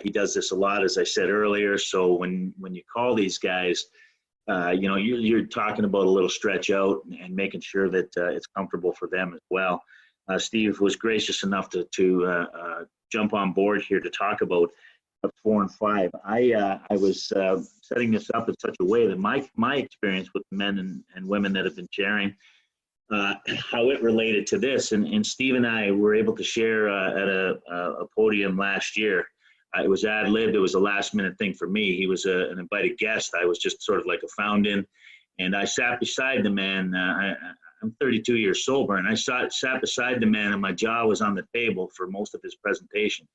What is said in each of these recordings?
he does this a lot, as I said earlier. So when you call these guys, you're talking about a little stretch out and making sure that it's comfortable for them as well. Steve was gracious enough to jump on board here to talk about 4 and 5. I was setting this up in such a way that my experience with men and women that have been sharing, how it related to this. And Steve and I were able to share at a podium last year. It was ad-libbed. It was a last-minute thing for me. He was an invited guest. I was just sort of like a found-in. And I sat beside the man. I'm 32 years sober, and I sat beside the man, and my jaw was on the table for most of his presentation.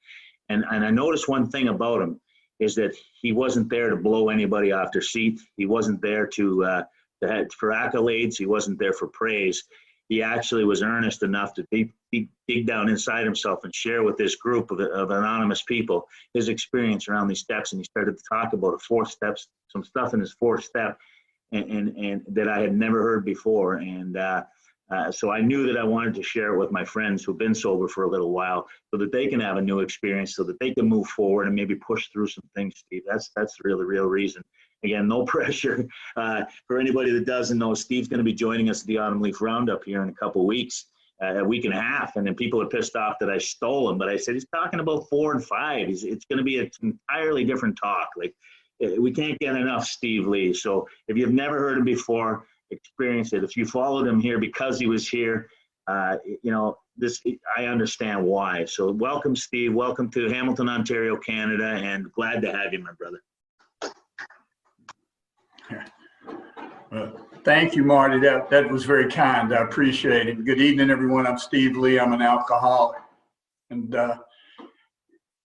And I noticed one thing about him is that he wasn't there to blow anybody off their seat. He wasn't there for accolades. He wasn't there for praise. He actually was earnest enough to dig down inside himself and share with this group of anonymous people his experience around these steps. And he started to talk about some stuff in his 4th step, and that I had never heard before. And so I knew that I wanted to share it with my friends who've been sober for a little while, so that they can have a new experience, so that they can move forward and maybe push through some things, Steve. That's really the real reason. Again, no pressure. For anybody that doesn't know, Steve's going to be joining us at the Autumn Leaf Roundup here in a couple of weeks, a week and a half. And then people are pissed off that I stole him, but I said he's talking about 4 and 5. It's going to be an entirely different talk. Like, we can't get enough Steve Lee. So if you've never heard him before, experience it. If you followed him here because he was here, I understand why. So welcome, Steve. Welcome to Hamilton, Ontario, Canada, and glad to have you, my brother. Thank you, Marty. That was very kind. I appreciate it. Good evening, everyone. I'm Steve Lee. I'm an alcoholic, and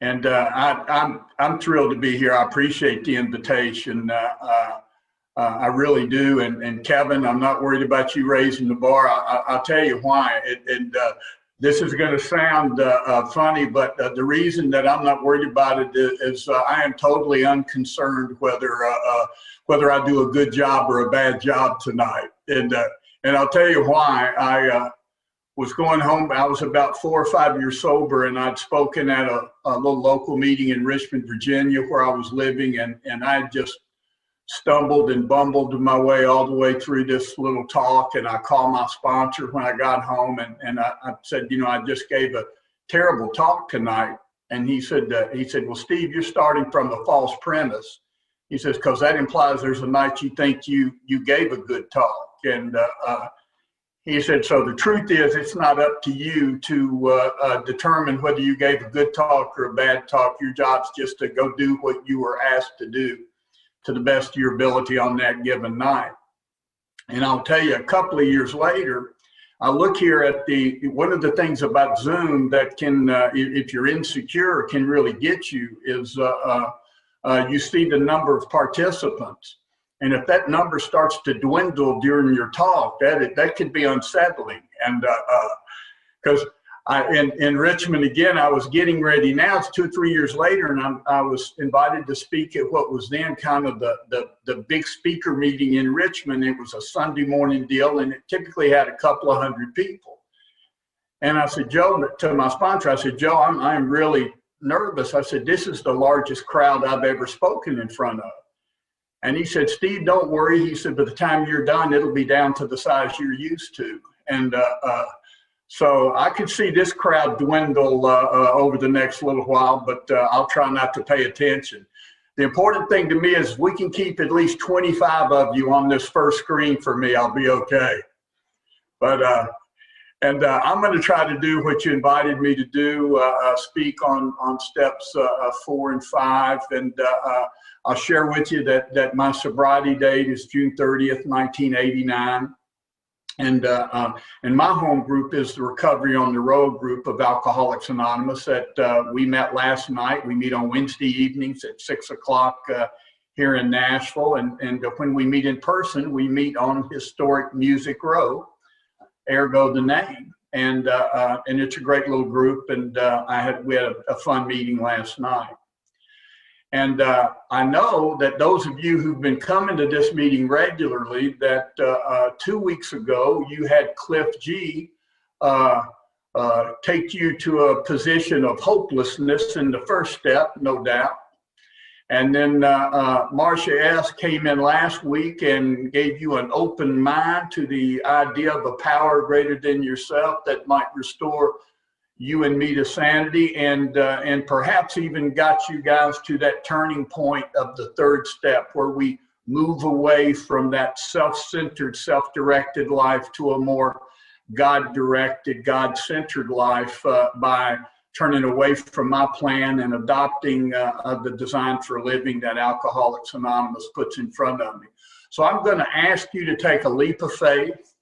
I'm thrilled to be here. I appreciate the invitation. I really do. And Kevin, I'm not worried about you raising the bar. I'll tell you why. This is going to sound funny, but the reason that I'm not worried about it is I am totally unconcerned whether I do a good job or a bad job tonight. And I'll tell you why. I was going home. I was about 4 or 5 years sober, and I'd spoken at a little local meeting in Richmond, Virginia, where I was living, and I just stumbled and bumbled my way all the way through this little talk. And I called my sponsor when I got home, and I said, I just gave a terrible talk tonight. And he said, well, Steve, you're starting from a false premise. He says, because that implies there's a night you think you gave a good talk. And he said, so the truth is, it's not up to you to determine whether you gave a good talk or a bad talk. Your job's just to go do what you were asked to do to the best of your ability on that given night. And I'll tell you, a couple of years later, I look here at one of the things about Zoom that can, if you're insecure, can really get you is you see the number of participants. And if that number starts to dwindle during your talk, that could be unsettling. And because in Richmond, again, I was getting ready. Now it's 2 or 3 years later, and I was invited to speak at what was then kind of the big speaker meeting in Richmond. It was a Sunday morning deal, and it typically had a couple of 100 people. And I said, Joe, to my sponsor, I said, Joe, I'm really nervous. I said, this is the largest crowd I've ever spoken in front of. And he said, Steve, don't worry. He said, by the time you're done, it'll be down to the size you're used to. And so I could see this crowd dwindle over the next little while, but I'll try not to pay attention. The important thing to me is we can keep at least 25 of you on this first screen for me. I'll be okay. But I'm going to try to do what you invited me to do, speak on steps 4 and 5. And I'll share with you that my sobriety date is June 30th, 1989. And my home group is the Recovery on the Road group of Alcoholics Anonymous that we met last night. We meet on Wednesday evenings at 6 o'clock here in Nashville. And when we meet in person, we meet on historic Music Row, ergo the name. And it's a great little group. And we had a fun meeting last night. And I know that those of you who've been coming to this meeting regularly, that 2 weeks ago you had Cliff G take you to a position of hopelessness in the first step, no doubt. And then Marcia S. came in last week and gave you an open mind to the idea of a power greater than yourself that might restore you and me to sanity, and perhaps even got you guys to that turning point of the third step where we move away from that self-centered, self-directed life to a more God-directed, God-centered life by turning away from my plan and adopting the design for living that Alcoholics Anonymous puts in front of me. So I'm going to ask you to take a leap of faith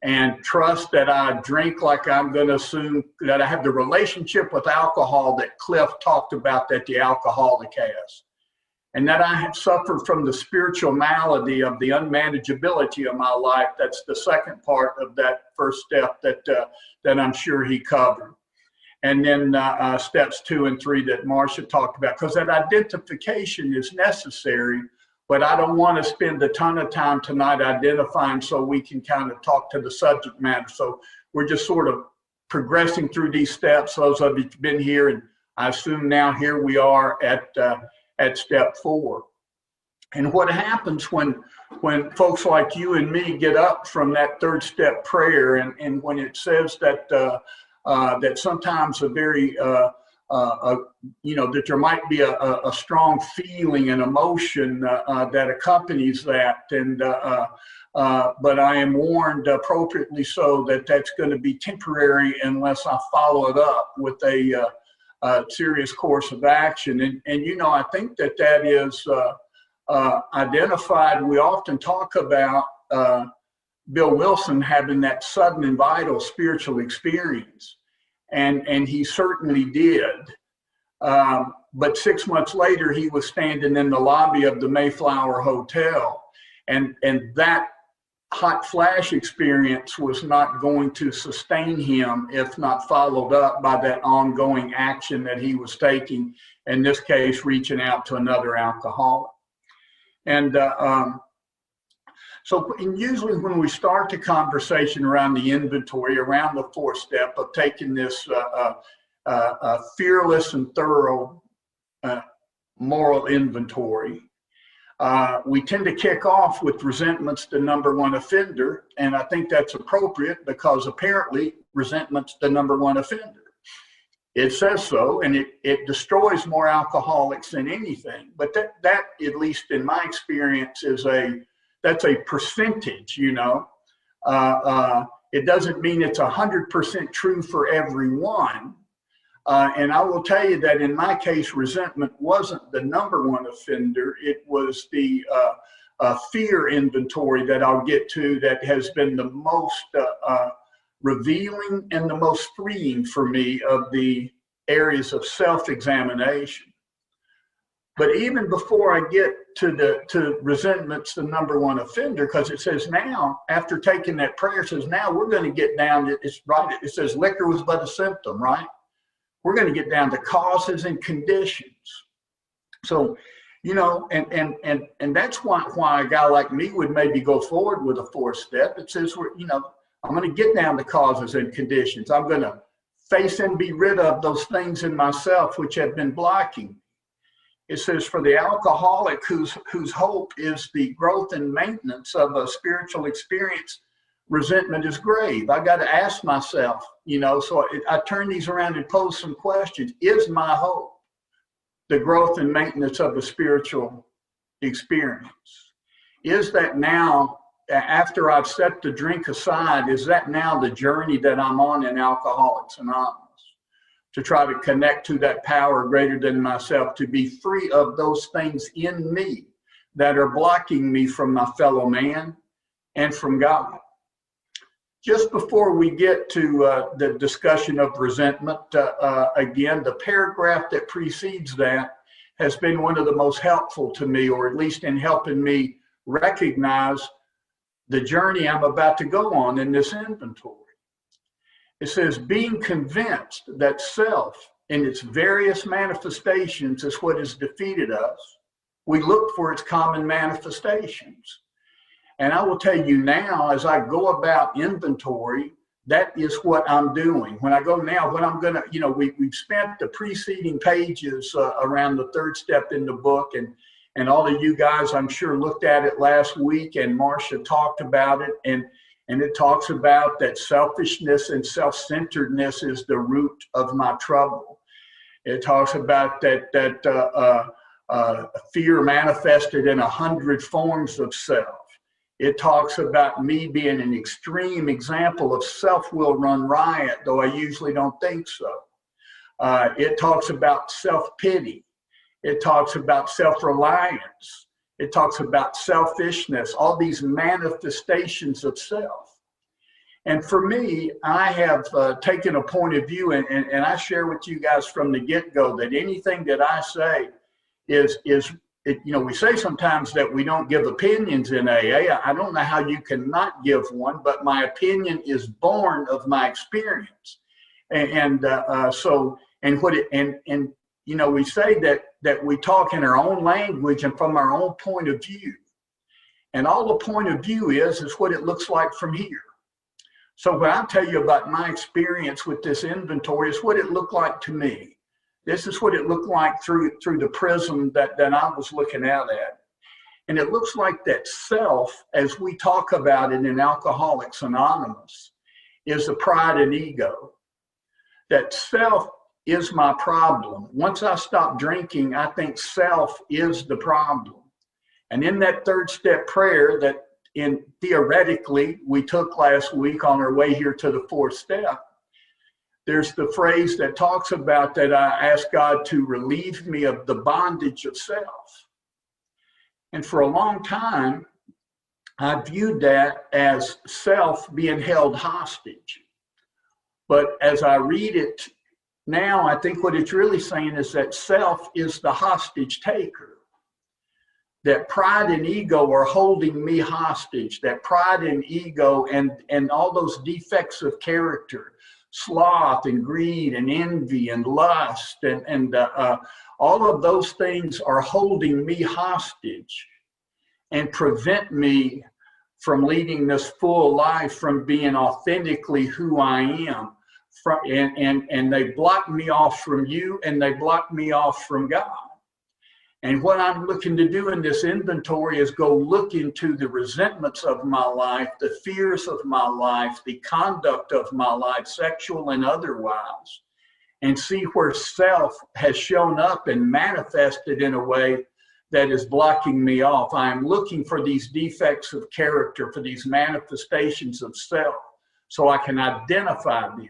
and trust that I drink like I'm going to assume that I have the relationship with alcohol that Cliff talked about that the alcoholic has. And that I have suffered from the spiritual malady of the unmanageability of my life. That's the second part of that first step that I'm sure he covered. And then steps 2 and 3 that Marcia talked about, because that identification is necessary, but I don't want to spend a ton of time tonight identifying so we can kind of talk to the subject matter. So we're just sort of progressing through these steps. Those of you who've been here, and I assume now here we are at step 4. And what happens when folks like you and me get up from that third step prayer, and when it says that that sometimes a very that there might be a strong feeling and emotion that accompanies that, and but I am warned appropriately so that that's going to be temporary unless I follow it up with a serious course of action. And I think that is identified. We often talk about Bill Wilson having that sudden and vital spiritual experience, and he certainly did. But 6 months later, he was standing in the lobby of the Mayflower Hotel, and that hot flash experience was not going to sustain him if not followed up by that ongoing action that he was taking, in this case, reaching out to another alcoholic. And so usually when we start the conversation around the inventory, around the fourth step of taking this fearless and thorough moral inventory, we tend to kick off with resentment's the number one offender, and I think that's appropriate because apparently resentment's the number one offender. It says so, and it destroys more alcoholics than anything. But that at least in my experience, that's a percentage. It doesn't mean it's 100% true for everyone. And I will tell you that in my case, resentment wasn't the number one offender. It was the fear inventory that I'll get to that has been the most revealing and the most freeing for me of the areas of self-examination. But even before I get to resentment's the number one offender, because it says now, after taking that prayer, it says now we're going to get down to, it's right, it says liquor was but a symptom, right? We're going to get down to causes and conditions. So, and that's why a guy like me would maybe go forward with a fourth step. It says, I'm going to get down to causes and conditions. I'm going to face and be rid of those things in myself which have been blocking me. It says for the alcoholic whose hope is the growth and maintenance of a spiritual experience, resentment is grave. I got to ask myself, so I turn these around and pose some questions. Is my hope the growth and maintenance of a spiritual experience? Is that now, after I've set the drink aside, is that now the journey that I'm on in Alcoholics Anonymous? To try to connect to that power greater than myself, to be free of those things in me that are blocking me from my fellow man and from God. Just before we get to the discussion of resentment, again, the paragraph that precedes that has been one of the most helpful to me, or at least in helping me recognize the journey I'm about to go on in this inventory. It says, being convinced that self in its various manifestations is what has defeated us, we look for its common manifestations. And I will tell you now, as I go about inventory, that is what I'm doing. When I go now, what I'm gonna, we've spent the preceding pages around the third step in the book, and all of you guys, I'm sure, looked at it last week, and Marcia talked about it, and it talks about that selfishness and self-centeredness is the root of my trouble. It talks about that fear manifested in 100 forms of self. It talks about me being an extreme example of self will run riot, though I usually don't think so. It talks about self-pity. It talks about self-reliance. It talks about selfishness, all these manifestations of self. And for me, I have taken a point of view, and I share with you guys from the get-go that anything that I say is we say sometimes that we don't give opinions in AA. I don't know how you cannot give one, but my opinion is born of my experience. We say that we talk in our own language and from our own point of view. And all the point of view is what it looks like from here. So when I tell you about my experience with this inventory, it's what it looked like to me. This is what it looked like through the prism that I was looking out at. And it looks like that self, as we talk about it in Alcoholics Anonymous, is the pride and ego. That self is my problem. Once I stop drinking, I think self is the problem. And in that third step prayer that theoretically we took last week on our way here to the fourth step, there's the phrase that talks about that I ask God to relieve me of the bondage of self. And for a long time, I viewed that as self being held hostage. But as I read it now, I think what it's really saying is that self is the hostage taker. That pride and ego are holding me hostage. That pride and ego and all those defects of character, sloth and greed and envy and lust and all of those things are holding me hostage and prevent me from leading this full life, from being authentically who I am. And they block me off from you, and they block me off from God. And what I'm looking to do in this inventory is go look into the resentments of my life, the fears of my life, the conduct of my life, sexual and otherwise, and see where self has shown up and manifested in a way that is blocking me off. I am looking for these defects of character, for these manifestations of self, so I can identify them.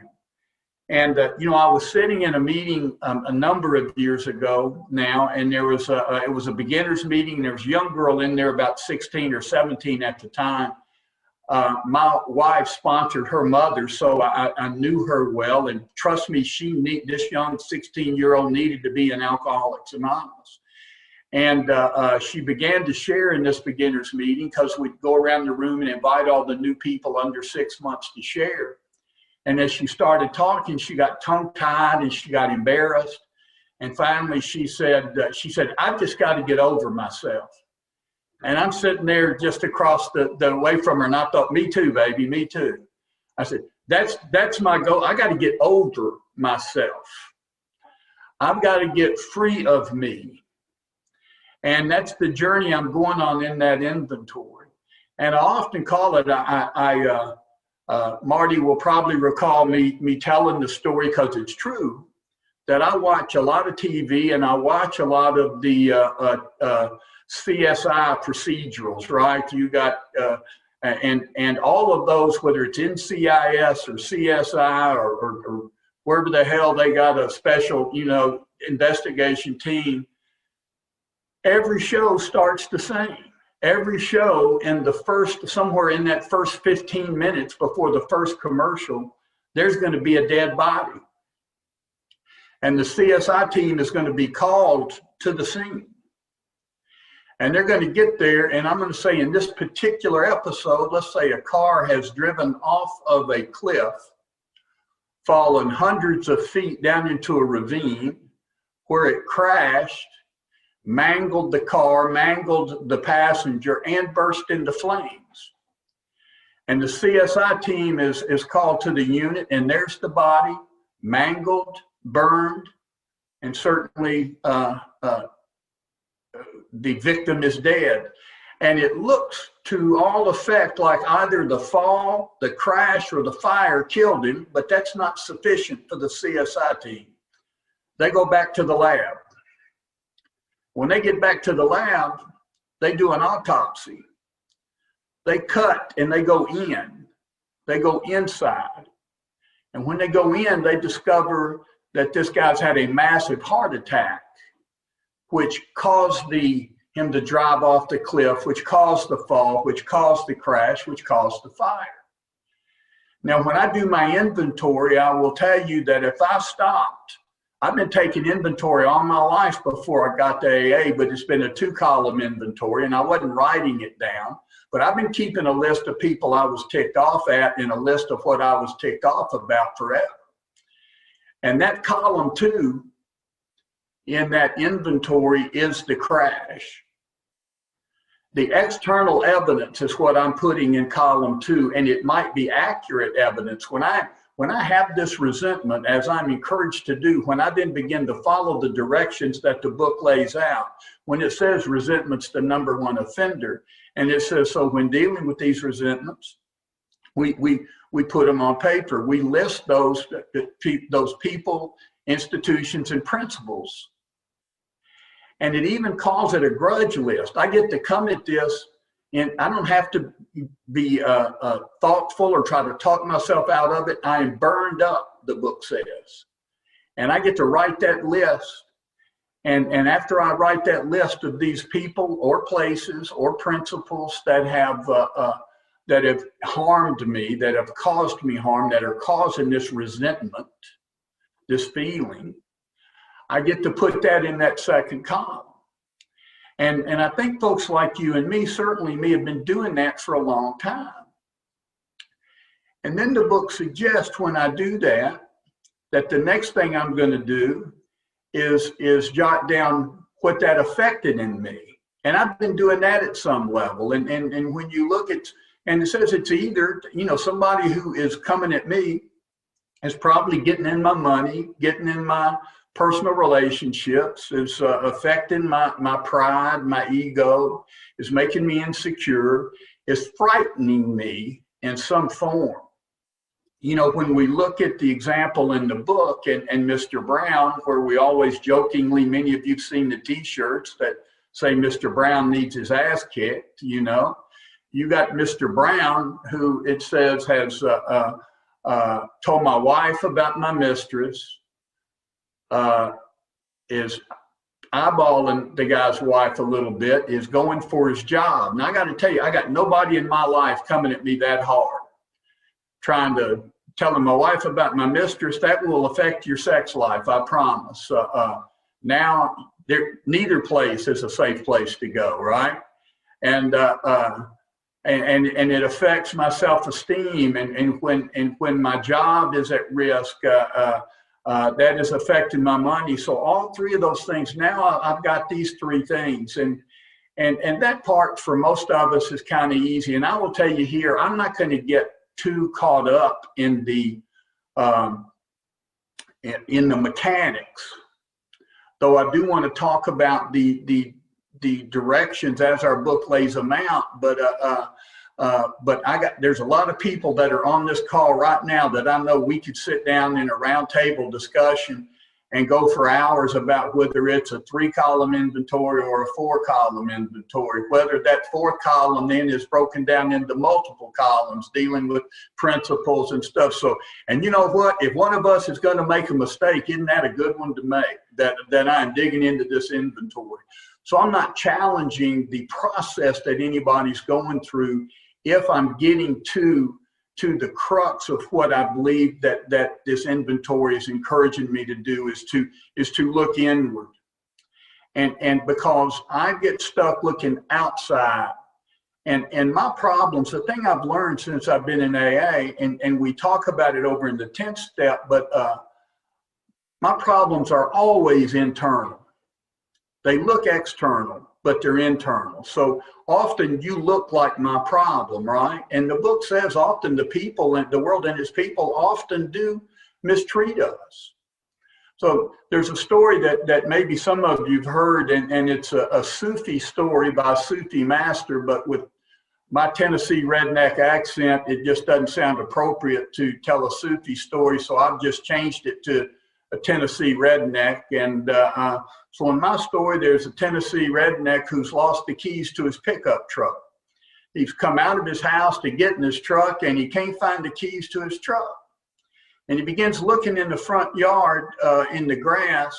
And, I was sitting in a meeting a number of years ago now, and there was it was a beginner's meeting. There was a young girl in there, about 16 or 17 at the time. My wife sponsored her mother, so I knew her well. And trust me, this young 16-year-old needed to be in Alcoholics Anonymous. And she began to share in this beginner's meeting, because we'd go around the room and invite all the new people under 6 months to share. And as she started talking, she got tongue-tied and she got embarrassed. And finally, she said, I've just got to get over myself. And I'm sitting there just across the way from her, and I thought, me too, baby, me too. I said, that's my goal. I got to get over myself. I've got to get free of me. And that's the journey I'm going on in that inventory. And I often call it, Marty will probably recall me telling the story, because it's true, that I watch a lot of TV and I watch a lot of the CSI procedurals, right? You got, and all of those, whether it's NCIS or CSI or wherever the hell they got a special, investigation team, every show starts the same. Every show somewhere in that first 15 minutes before the first commercial, there's going to be a dead body. And the CSI team is going to be called to the scene. And they're going to get there, and I'm going to say in this particular episode, let's say a car has driven off of a cliff, fallen hundreds of feet down into a ravine where it crashed, mangled the car, mangled the passenger, and burst into flames. And the CSI team is called to the unit, and there's the body, mangled, burned, and certainly the victim is dead. And it looks to all effect like either the fall, the crash, or the fire killed him, but that's not sufficient for the CSI team. They go back to the lab. When they get back to the lab, they do an autopsy. They cut and they go in. They go inside. And when they go in, they discover that this guy's had a massive heart attack, which caused him to drive off the cliff, which caused the fall, which caused the crash, which caused the fire. Now, when I do my inventory, I will tell you that if I stopped, I've been taking inventory all my life before I got to AA, but it's been a 2-column inventory, and I wasn't writing it down. But I've been keeping a list of people I was ticked off at and a list of what I was ticked off about forever. And that column 2 in that inventory is the crash. The external evidence is what I'm putting in column 2, and it might be accurate evidence. When I have this resentment, as I'm encouraged to do, when I then begin to follow the directions that the book lays out, when it says resentment's the #1 offender, and it says, so when dealing with these resentments, we put them on paper. We list those people, institutions, and principles. And it even calls it a grudge list. I get to come at this, and I don't have to be thoughtful or try to talk myself out of it. I am burned up, the book says. And I get to write that list. And after I write that list of these people or places or principles that have harmed me, that have caused me harm, that are causing this resentment, this feeling, I get to put that in that second column. And I think folks like you and me, certainly me, have been doing that for a long time. And then the book suggests when I do that the next thing I'm going to do is jot down what that affected in me. And I've been doing that at some level. And when you look at, and it says it's either, somebody who is coming at me is probably getting in my money, getting in my personal relationships, is affecting my pride, my ego, is making me insecure, is frightening me in some form. When we look at the example in the book and Mr. Brown, where we always jokingly, many of you've seen the t-shirts that say Mr. Brown needs his ass kicked, you got Mr. Brown, who it says has told my wife about my mistress, is eyeballing the guy's wife a little bit, is going for his job. Now I got to tell you, I got nobody in my life coming at me that hard, trying to telling my wife about my mistress. That will affect your sex life, I promise. Now, neither place is a safe place to go, right? And it affects my self-esteem. And when my job is at risk, that is affecting my money. So all 3 of those things. Now I've got these 3 things, and that part for most of us is kind of easy. And I will tell you here, I'm not going to get too caught up in the mechanics, though I do want to talk about the directions as our book lays them out. But there's a lot of people that are on this call right now that I know we could sit down in a roundtable discussion and go for hours about whether it's a 3-column inventory or a 4-column inventory, whether that 4th column then is broken down into multiple columns dealing with principles and stuff. So, and you know what, if one of us is going to make a mistake, isn't that a good one to make, that I'm digging into this inventory? So I'm not challenging the process that anybody's going through if I'm getting to the crux of what I believe that this inventory is encouraging me to do, is to look inward. And because I get stuck looking outside, and my problems, the thing I've learned since I've been in AA, and we talk about it over in the 10th step, but my problems are always internal. They look external, but they're internal. So often you look like my problem, right? And the book says often the people and the world and its people often do mistreat us. So there's a story that maybe some of you've heard, and it's a Sufi story by a Sufi master, but with my Tennessee redneck accent, it just doesn't sound appropriate to tell a Sufi story. So I've just changed it to a Tennessee redneck. And so in my story, there's a Tennessee redneck who's lost the keys to his pickup truck. He's come out of his house to get in his truck, and he can't find the keys to his truck. And he begins looking in the front yard in the grass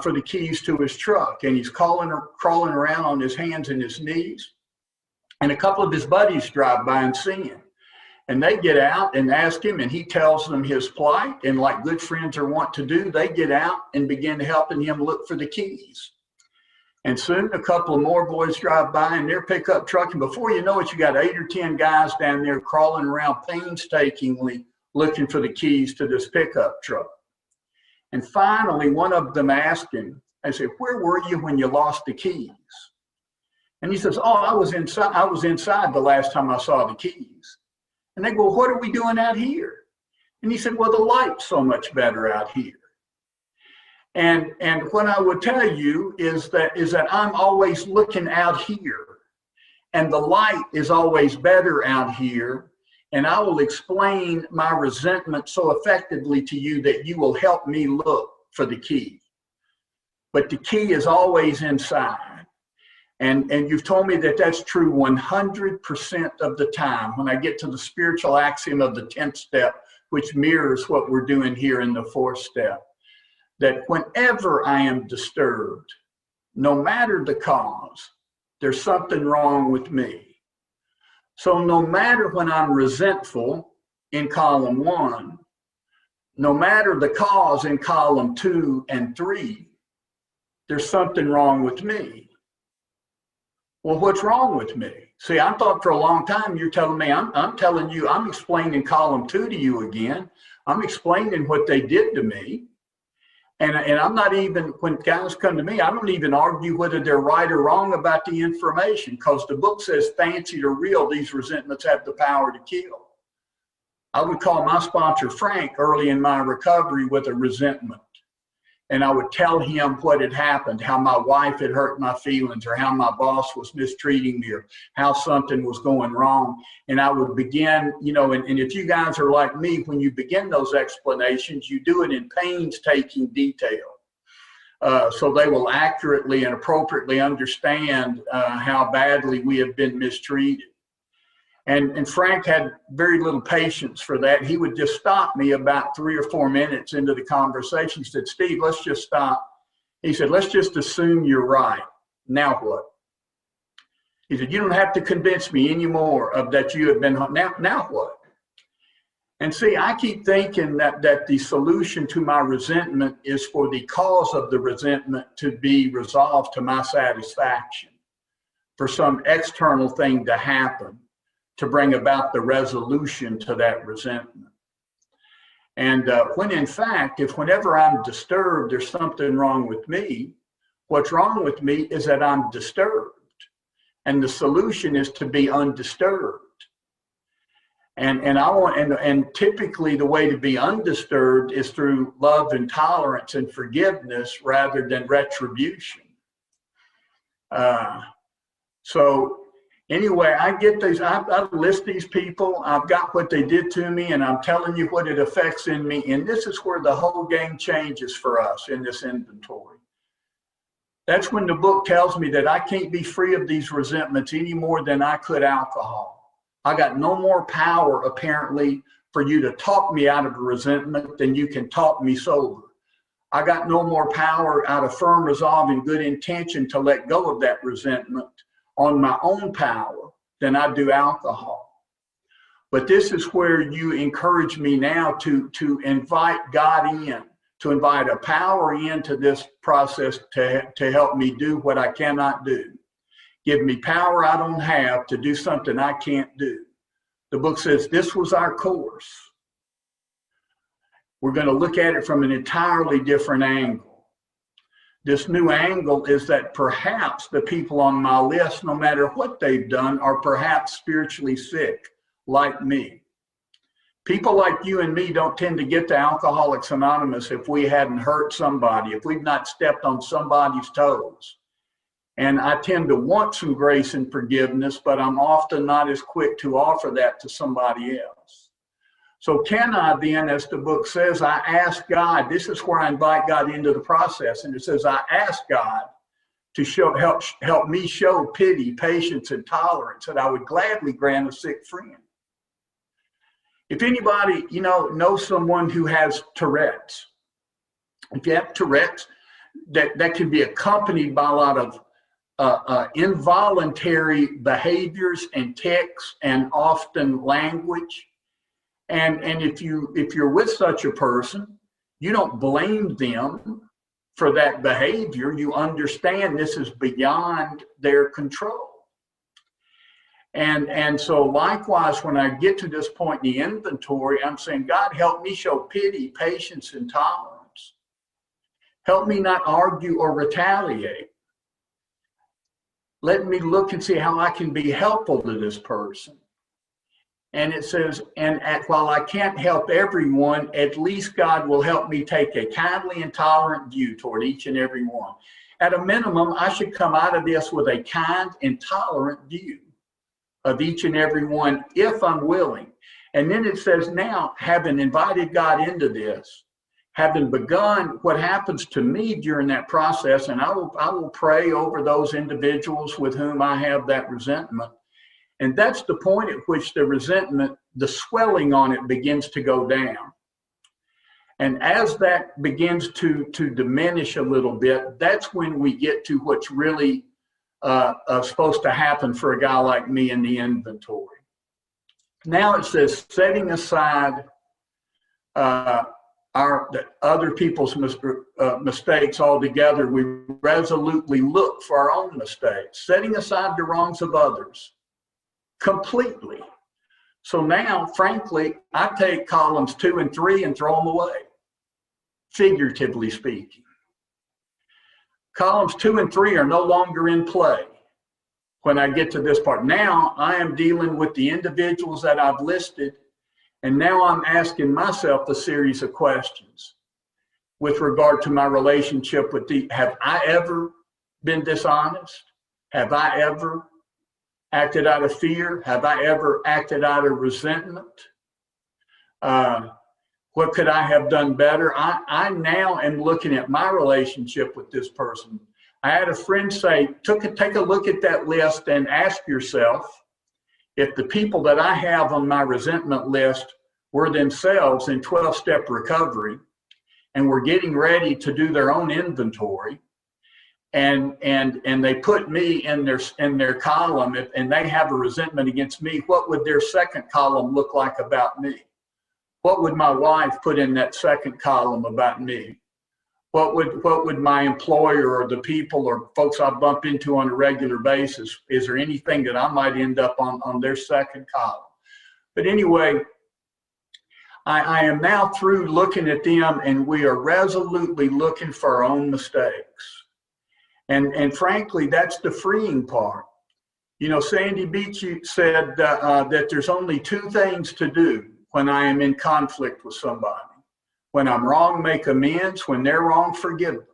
for the keys to his truck. And he's crawling around on his hands and his knees. And a couple of his buddies drive by and see him. And they get out and ask him, and he tells them his plight. And like good friends are wont to do, they get out and begin helping him look for the keys. And soon a couple of more boys drive by in their pickup truck. And before you know it, you got 8 or 10 guys down there crawling around painstakingly looking for the keys to this pickup truck. And finally, one of them asked him, I said, "Where were you when you lost the keys?" And he says, "Oh, I was inside the last time I saw the keys." And they go, "What are we doing out here?" And he said, "Well, the light's so much better out here." And what I would tell you is that I'm always looking out here, and the light is always better out here. And I will explain my resentment so effectively to you that you will help me look for the key. But the key is always inside. And you've told me that that's true 100% of the time when I get to the spiritual axiom of the 10th step, which mirrors what we're doing here in the 4th step. That whenever I am disturbed, no matter the cause, there's something wrong with me. So no matter when I'm resentful in column 1, no matter the cause in column 2 and 3, there's something wrong with me. Well, what's wrong with me? See, I thought for a long time you're telling me, I'm telling you, I'm explaining column 2 to you again. I'm explaining what they did to me. And I'm not even, when guys come to me, I don't even argue whether they're right or wrong about the information, because the book says, fancied or real, these resentments have the power to kill. I would call my sponsor Frank early in my recovery with a resentment. And I would tell him what had happened, how my wife had hurt my feelings, or how my boss was mistreating me, or how something was going wrong. And I would begin, and if you guys are like me, when you begin those explanations, you do it in painstaking detail. So they will accurately and appropriately understand how badly we have been mistreated. And Frank had very little patience for that. He would just stop me about 3 or 4 minutes into the conversation. He said, "Steve, let's just stop." He said, "Let's just assume you're right. Now what?" He said, "You don't have to convince me anymore of that you have been, now what?" And see, I keep thinking that the solution to my resentment is for the cause of the resentment to be resolved to my satisfaction, for some external thing to happen to bring about the resolution to that resentment. And when in fact, whenever I'm disturbed, there's something wrong with me. What's wrong with me is that I'm disturbed. And the solution is to be undisturbed. And typically the way to be undisturbed is through love and tolerance and forgiveness rather than retribution. So anyway, I get these, I list these people, I've got what they did to me, and I'm telling you what it affects in me. And this is where the whole game changes for us in this inventory. That's when the book tells me that I can't be free of these resentments any more than I could alcohol. I got no more power, apparently, for you to talk me out of a resentment than you can talk me sober. I got no more power out of firm resolve and good intention to let go of that resentment on my own power than I do alcohol. But this is where you encourage me now to invite God in, to invite a power into this process to help me do what I cannot do. Give me power I don't have to do something I can't do. The book says this was our course. We're going to look at it from an entirely different angle. this new angle is that perhaps the people on my list, no matter what they've done, are perhaps spiritually sick, like me. People like you and me don't tend to get to Alcoholics Anonymous if we hadn't hurt somebody, if we've not stepped on somebody's toes. And I tend to want some grace and forgiveness, but I'm often not as quick to offer that to somebody else. So can I then, as the book says, I ask God, this is where I invite God into the process. And it says, I ask God to help me show pity, patience, and tolerance that I would gladly grant a sick friend. If anybody, knows someone who has Tourette's, if you have Tourette's, that can be accompanied by a lot of involuntary behaviors and tics and often language. And if you're with such a person, you don't blame them for that behavior. You understand this is beyond their control. And so likewise, when I get to this point in the inventory, I'm saying, God, help me show pity, patience, and tolerance. Help me not argue or retaliate. Let me look and see how I can be helpful to this person. And it says, while I can't help everyone, at least God will help me take a kindly and tolerant view toward each and every one. At a minimum, I should come out of this with a kind and tolerant view of each and every one, if I'm willing. And then it says, now, having invited God into this, having begun, what happens to me during that process, and I will pray over those individuals with whom I have that resentment. And that's the point at which the resentment, the swelling on it begins to go down. And as that begins to diminish a little bit, that's when we get to what's really supposed to happen for a guy like me in the inventory. Now it says, setting aside the other people's mistakes altogether, we resolutely look for our own mistakes, setting aside the wrongs of others completely. So now, frankly, I take columns 2 and 3 and throw them away, figuratively speaking. Columns 2 and 3 are no longer in play when I get to this part. Now I am dealing with the individuals that I've listed, and now I'm asking myself a series of questions with regard to my relationship with have I ever been dishonest? Have I ever acted out of fear? Have I ever acted out of resentment? What could I have done better? I now am looking at my relationship with this person. I had a friend say, take a look at that list and ask yourself if the people that I have on my resentment list were themselves in 12-step recovery and were getting ready to do their own inventory, and they put me in their column, and they have a resentment against me, what would their second column look like about me? What would my wife put in that second column about me? What would my employer or the people or folks I bump into on a regular basis, is there anything that I might end up on their second column? But anyway, I am now through looking at them, and we are resolutely looking for our own mistakes. And frankly, that's the freeing part. Sandy Beachy said that there's only 2 things to do when I am in conflict with somebody. When I'm wrong, make amends. When they're wrong, forgive them.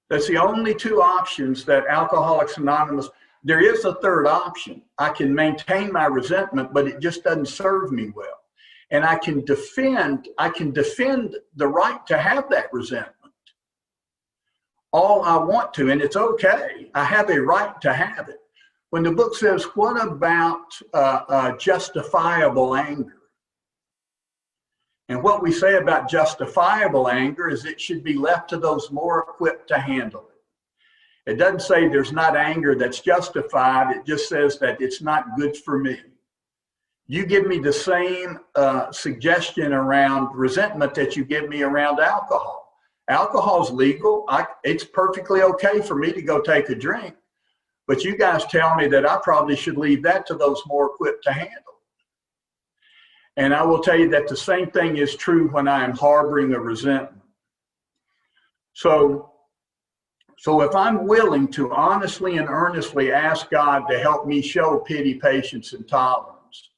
That's the only 2 options that Alcoholics Anonymous, there is a third option. I can maintain my resentment, but it just doesn't serve me well. And I can defend the right to have that resentment all I want to, and it's okay. I have a right to have it. When the book says, what about justifiable anger? And what we say about justifiable anger is it should be left to those more equipped to handle it. It doesn't say there's not anger that's justified. It just says that it's not good for me. You give me the same suggestion around resentment that you give me around alcohol. Alcohol's legal. It's perfectly okay for me to go take a drink. But you guys tell me that I probably should leave that to those more equipped to handle. And I will tell you that the same thing is true when I am harboring a resentment. So So if I'm willing to honestly and earnestly ask God to help me show pity, patience, and tolerance,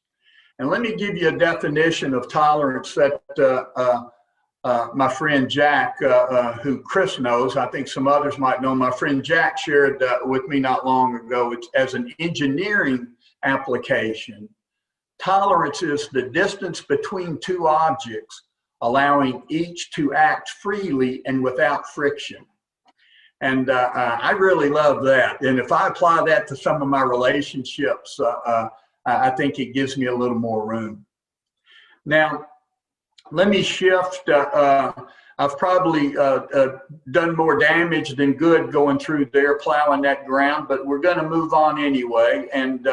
and let me give you a definition of tolerance that my friend Jack, who Chris knows, I think some others might know, my friend Jack shared with me not long ago. It's as an engineering application. Tolerance is the distance between two objects, allowing each to act freely and without friction. And I really love that. And if I apply that to some of my relationships, I think it gives me a little more room. Now, let me shift. I've probably done more damage than good going through there, plowing that ground, but we're going to move on anyway and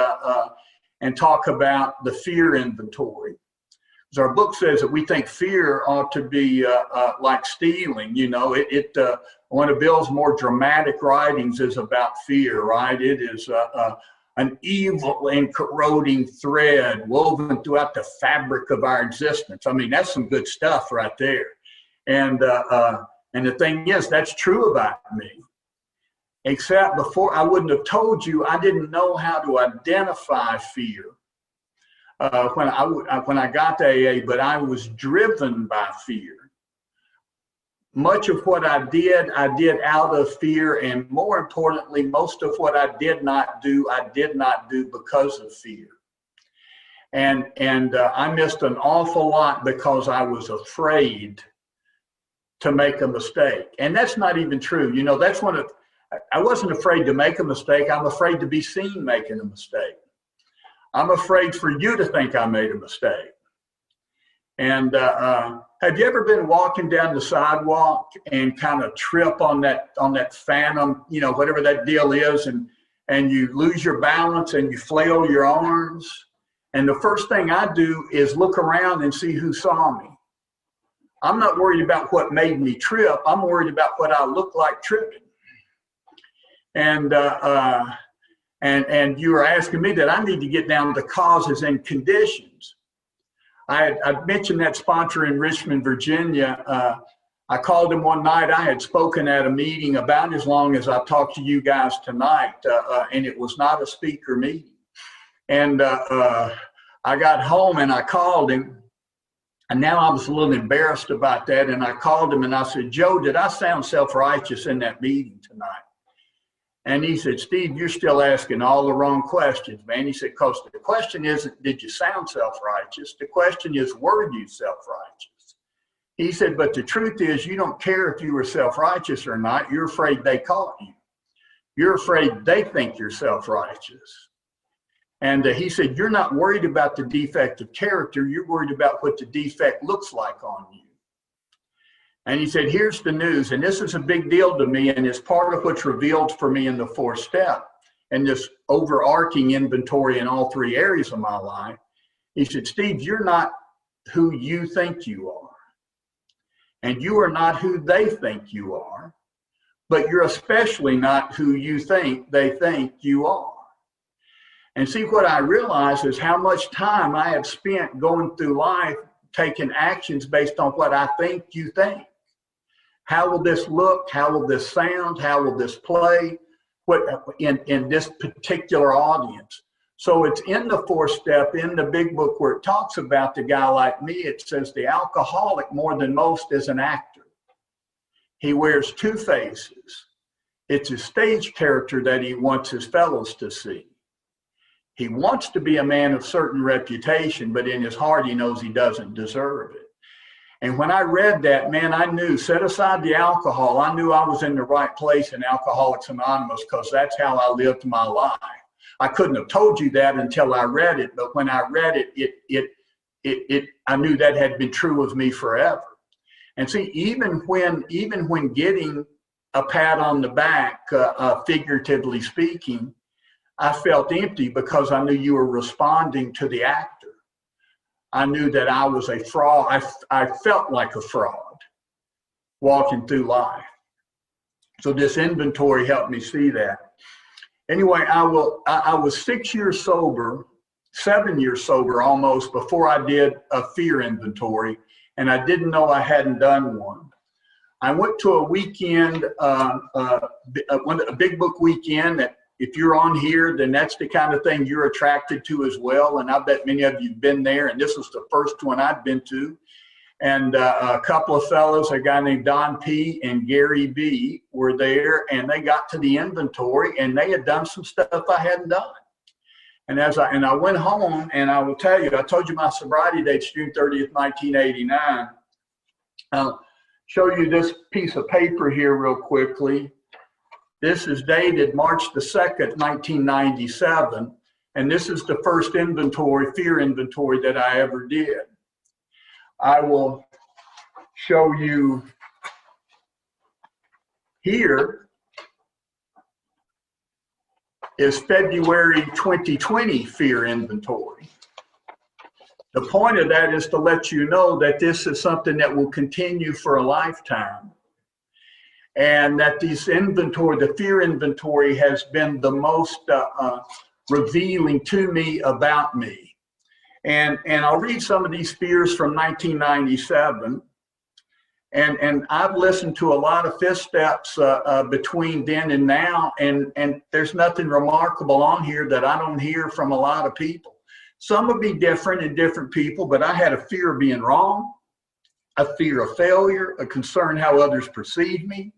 talk about the fear inventory. As our book says that we think fear ought to be like stealing. You know, one of Bill's more dramatic writings is about fear, right? It is an evil and corroding thread woven throughout the fabric of our existence. I mean, that's some good stuff right there. And the thing is, that's true about me. Except before, I wouldn't have told you, I didn't know how to identify fear when I got to AA, but I was driven by fear. Much of what I did out of fear, and more importantly, most of what I did not do because of fear. And I missed an awful lot because I was afraid to make a mistake. And that's not even true. You know, I wasn't afraid to make a mistake. I'm afraid to be seen making a mistake. I'm afraid for you to think I made a mistake. And have you ever been walking down the sidewalk and kind of trip on that phantom, you know, whatever that deal is, and you lose your balance and you flail your arms? And the first thing I do is look around and see who saw me. I'm not worried about what made me trip. I'm worried about what I look like tripping. And you were asking me that I need to get down to causes and conditions. I mentioned that sponsor in Richmond, Virginia. I called him one night. I had spoken at a meeting about as long as I've talked to you guys tonight, and it was not a speaker meeting. And I got home and I called him, and now I was a little embarrassed about that. And I called him and I said, Joe, did I sound self-righteous in that meeting tonight? And he said, Steve, you're still asking all the wrong questions, man. He said, because the question isn't, did you sound self-righteous? The question is, were you self-righteous? He said, but the truth is, you don't care if you were self-righteous or not. You're afraid they caught you. You're afraid they think you're self-righteous. And he said, you're not worried about the defect of character. You're worried about what the defect looks like on you. And he said, here's the news, and this is a big deal to me, and it's part of what's revealed for me in the fourth step, and this overarching inventory in all three areas of my life. He said, Steve, you're not who you think you are, and you are not who they think you are, but you're especially not who you think they think you are. And see, what I realize is how much time I have spent going through life taking actions based on what I think you think. How will this look? How will this sound? How will this play? What in this particular audience? So it's in the fourth step in the big book where it talks about the guy like me. It says the alcoholic more than most is an actor. He wears two faces. It's his stage character that he wants his fellows to see. He wants to be a man of certain reputation, but in his heart he knows he doesn't deserve it. And when I read that, man, I knew, set aside the alcohol, I knew I was in the right place in Alcoholics Anonymous because that's how I lived my life. I couldn't have told you that until I read it, but when I read it, I knew that had been true of me forever. And see, even when getting a pat on the back, figuratively speaking, I felt empty because I knew you were responding to the actor. I knew that I was a fraud. I felt like a fraud walking through life. So this inventory helped me see that. Anyway, I was 6 years sober, 7 years sober almost before I did a fear inventory, and I didn't know I hadn't done one. I went to a weekend, a big book weekend that if you're on here, then that's the kind of thing you're attracted to as well. And I bet many of you have been there. And this was the first one I'd been to. And a couple of fellows, a guy named Don P. and Gary B. were there, and they got to the inventory, and they had done some stuff I hadn't done. And I went home, and I will tell you, I told you my sobriety date's June 30th, 1989. I'll show you this piece of paper here real quickly. This is dated March the 2nd, 1997, and this is the first inventory, fear inventory, that I ever did. I will show you here is February 2020 fear inventory. The point of that is to let you know that this is something that will continue for a lifetime. And that this inventory, the fear inventory, has been the most revealing to me about me. And I'll read some of these fears from 1997. And I've listened to a lot of fifth steps between then and now, and there's nothing remarkable on here that I don't hear from a lot of people. Some will be different in different people, but I had a fear of being wrong, a fear of failure, a concern how others perceive me,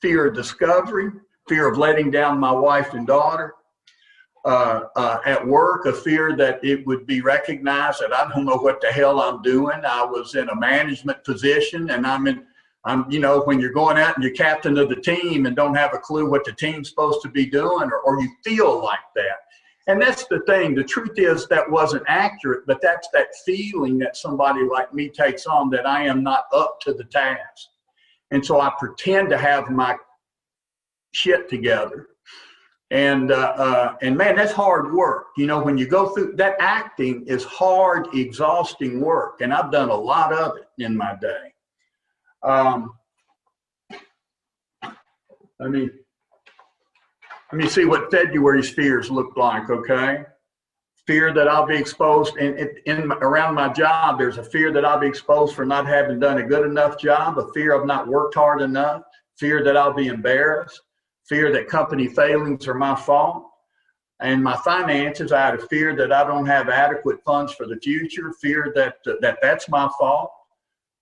fear of discovery, fear of letting down my wife and daughter. At work, a fear that it would be recognized that I don't know what the hell I'm doing. I was in a management position, and I'm you know, when you're going out and you're captain of the team and don't have a clue what the team's supposed to be doing, or you feel like that. And that's the thing. The truth is that wasn't accurate, but that's that feeling that somebody like me takes on, that I am not up to the task. And so I pretend to have my shit together. And man, that's hard work. You know, when you go through that, acting is hard, exhausting work. And I've done a lot of it in my day. Let me see what February's fears look like, okay? Fear that I'll be exposed around my job. There's a fear that I'll be exposed for not having done a good enough job, a fear of not worked hard enough, fear that I'll be embarrassed, fear that company failings are my fault. And my finances, I had a fear that I don't have adequate funds for the future, fear that that's my fault,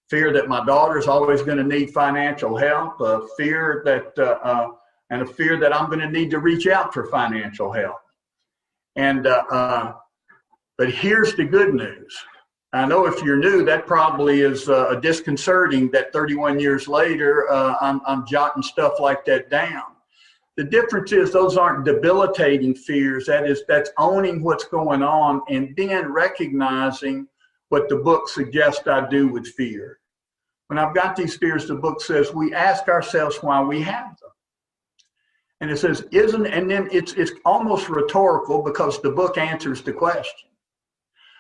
fear that my daughter's always going to need financial help, a fear that and a fear that I'm going to need to reach out for financial help. And but here's the good news. I know if you're new, that probably is disconcerting that 31 years later, I'm jotting stuff like that down. The difference is those aren't debilitating fears. That's owning what's going on and then recognizing what the book suggests I do with fear. When I've got these fears, the book says we ask ourselves why we have them. And it says, and then it's almost rhetorical because the book answers the question.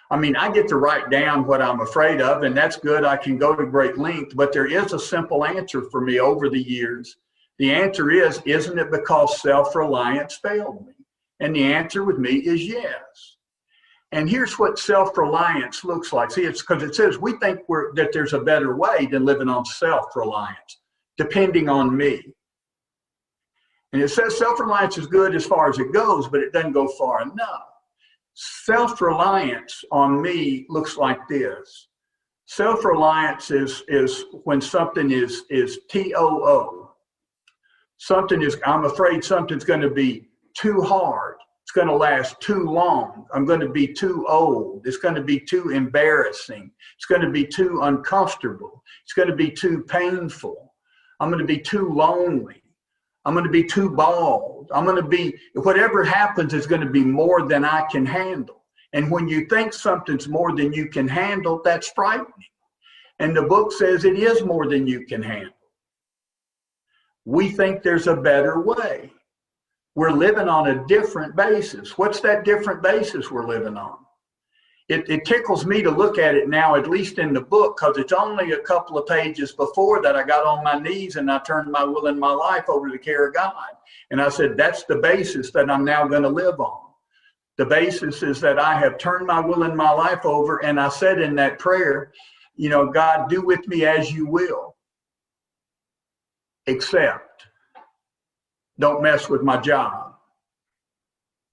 I mean, I get to write down what I'm afraid of, and that's good. I can go to great length, but there is a simple answer for me over the years. The answer is, isn't it because self-reliance failed me? And the answer with me is yes. And here's what self-reliance looks like. See, it's because it says we think that there's a better way than living on self-reliance, depending on me. And it says self-reliance is good as far as it goes, but it doesn't go far enough. Self-reliance on me looks like this. Self-reliance is when something is TOO. I'm afraid something's going to be too hard. It's going to last too long. I'm going to be too old. It's going to be too embarrassing. It's going to be too uncomfortable. It's going to be too painful. I'm going to be too lonely. I'm going to be too bald. Whatever happens is going to be more than I can handle. And when you think something's more than you can handle, that's frightening. And the book says it is more than you can handle. We think there's a better way. We're living on a different basis. What's that different basis we're living on? It tickles me to look at it now, at least in the book, because it's only a couple of pages before that I got on my knees and I turned my will and my life over to the care of God. And I said, that's the basis that I'm now going to live on. The basis is that I have turned my will and my life over, and I said in that prayer, you know, God, do with me as you will. except don't mess with my job.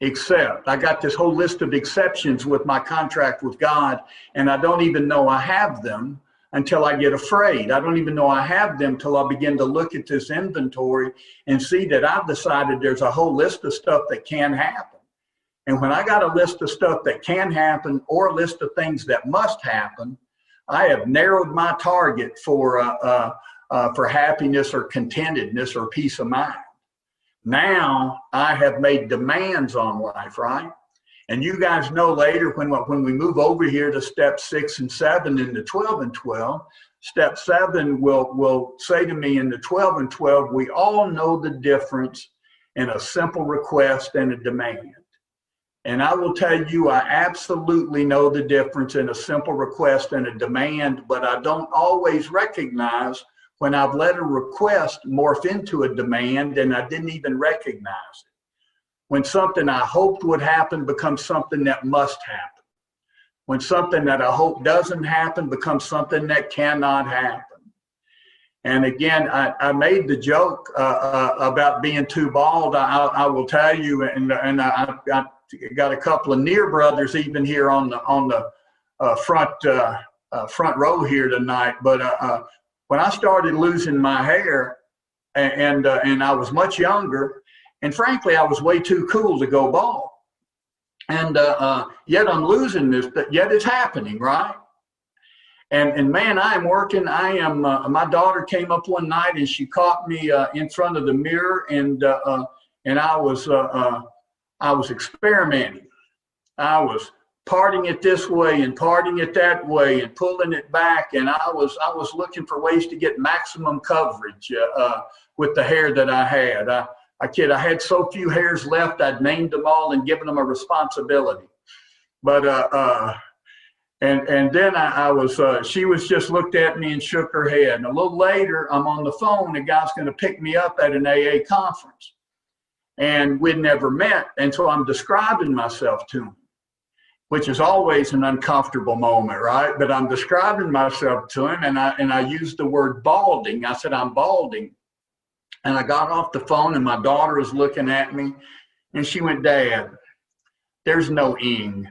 Except I got this whole list of exceptions with my contract with God, and I don't even know I have them until I get afraid. I don't even know I have them till I begin to look at this inventory and see that I've decided there's a whole list of stuff that can happen. And when I got a list of stuff that can happen or a list of things that must happen, I have narrowed my target for happiness or contentedness or peace of mind. Now I have made demands on life, right? And you guys know later when we move over here to step 6 and 7 into 12 and 12, step 7 will say to me in the 12 and 12, we all know the difference in a simple request and a demand. And I will tell you, I absolutely know the difference in a simple request and a demand, but I don't always recognize when I've let a request morph into a demand and I didn't even recognize it. When something I hoped would happen becomes something that must happen. When something that I hope doesn't happen becomes something that cannot happen. And again, I made the joke about being too bald. I will tell you, and I got a couple of near brothers even here on the front row here tonight. But when I started losing my hair, and I was much younger, and frankly, I was way too cool to go bald. And yet I'm losing this, but yet it's happening, right? And man, I am working. My daughter came up one night and she caught me in front of the mirror, and I was experimenting. I was parting it this way and parting it that way and pulling it back, and I was looking for ways to get maximum coverage with the hair that I had. I had so few hairs left, I'd named them all and given them a responsibility. But and then she was just looked at me and shook her head. And a little later, I'm on the phone. A guy's going to pick me up at an AA conference, and we'd never met. And so I'm describing myself to him, which is always an uncomfortable moment, right? But I'm describing myself to him, and I used the word balding. I said, I'm balding. And I got off the phone, and my daughter was looking at me, and she went, Dad, there's no ing.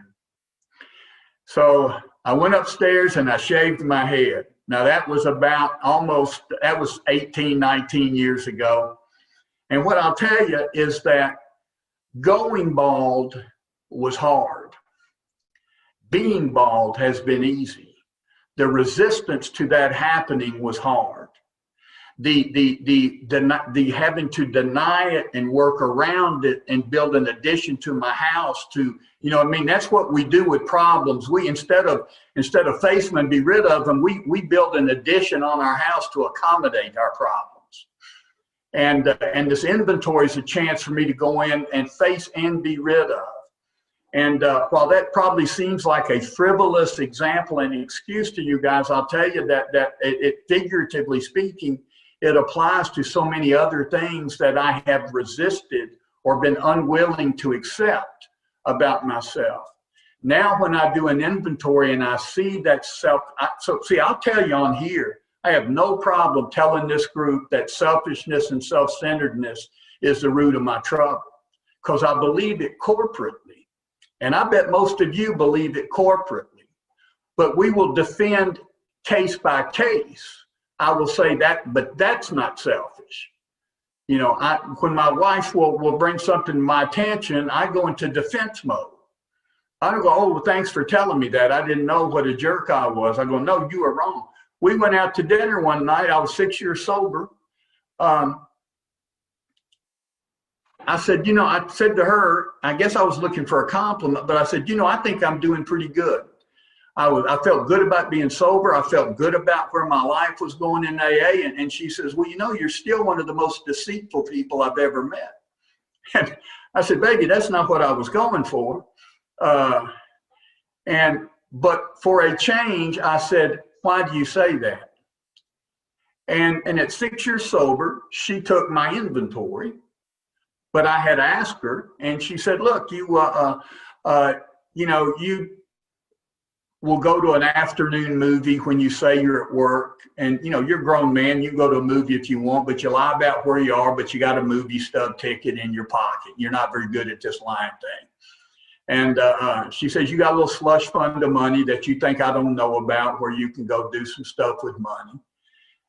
So I went upstairs and I shaved my head. Now that was that was 18, 19 years ago. And what I'll tell you is that going bald was hard. Being bald has been easy. The resistance to that happening was hard. The having to deny it and work around it and build an addition to my house to, that's what we do with problems. We, instead of face them and be rid of them, we build an addition on our house to accommodate our problems. And this inventory is a chance for me to go in and face and be rid of. And while that probably seems like a frivolous example and excuse to you guys, I'll tell you that it figuratively speaking, it applies to so many other things that I have resisted or been unwilling to accept about myself. Now, when I do an inventory and I see that I'll tell you on here, I have no problem telling this group that selfishness and self-centeredness is the root of my trouble, because I believe it corporately. And I bet most of you believe it corporately, but we will defend case by case. I will say that, but that's not selfish. When my wife will bring something to my attention, I go into defense mode. I don't go, oh, well, thanks for telling me that. I didn't know what a jerk I was. I go, no, you are wrong. We went out to dinner one night. I was 6 years sober. I said to her, I guess I was looking for a compliment, but I said, I think I'm doing pretty good. I felt good about being sober. I felt good about where my life was going in AA. And she says, well, you're still one of the most deceitful people I've ever met. And I said, baby, that's not what I was going for. But for a change, I said, why do you say that? And at 6 years sober, she took my inventory, but I had asked her, and she said, look, we'll go to an afternoon movie when you say you're at work, and you're a grown man, you can go to a movie if you want, but you lie about where you are, but you got a movie stub ticket in your pocket. You're not very good at this lying thing. And she says, you got a little slush fund of money that you think I don't know about where you can go do some stuff with money.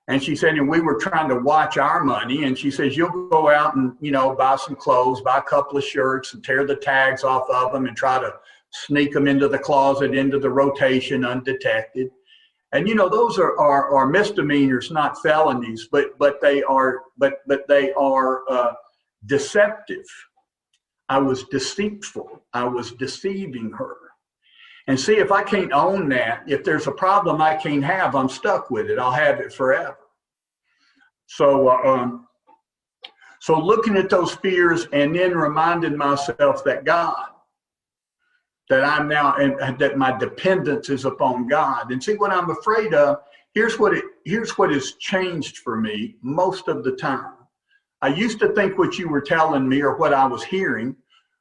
And she said, and we were trying to watch our money. And she says, you'll go out and, buy some clothes, buy a couple of shirts and tear the tags off of them and try to sneak them into the closet, into the rotation undetected. And, those are misdemeanors, not felonies, but they are deceptive. I was deceitful. I was deceiving her. And see, if I can't own that, if there's a problem I can't have, I'm stuck with it. I'll have it forever. So looking at those fears and then reminding myself that that I'm now, and that my dependence is upon God. And see, what I'm afraid of, here's what has changed for me most of the time. I used to think what you were telling me or what I was hearing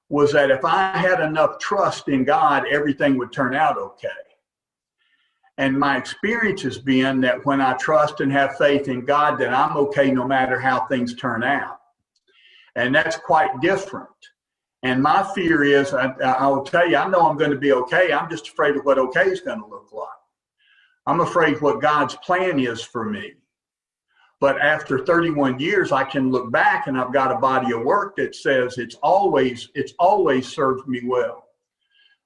was that if I had enough trust in God, everything would turn out okay. And my experience has been that when I trust and have faith in God, that I'm okay no matter how things turn out. And that's quite different. And my fear is, I will tell you, I know I'm going to be okay. I'm just afraid of what okay is going to look like. I'm afraid what God's plan is for me. But after 31 years, I can look back and I've got a body of work that says it's always served me well.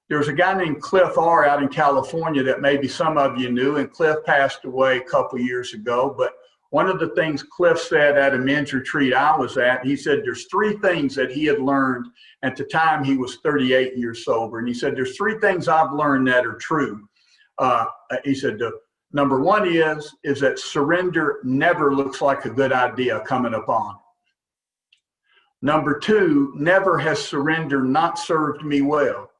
There's a guy named Cliff R. out in California that maybe some of you knew, and Cliff passed away a couple years ago. But one of the things Cliff said at a men's retreat I was at, he said there's 3 things that he had learned at the time he was 38 years sober. And he said, there's 3 things I've learned that are true. He said, number 1 is that surrender never looks like a good idea coming upon. Number 2, never has surrender not served me well.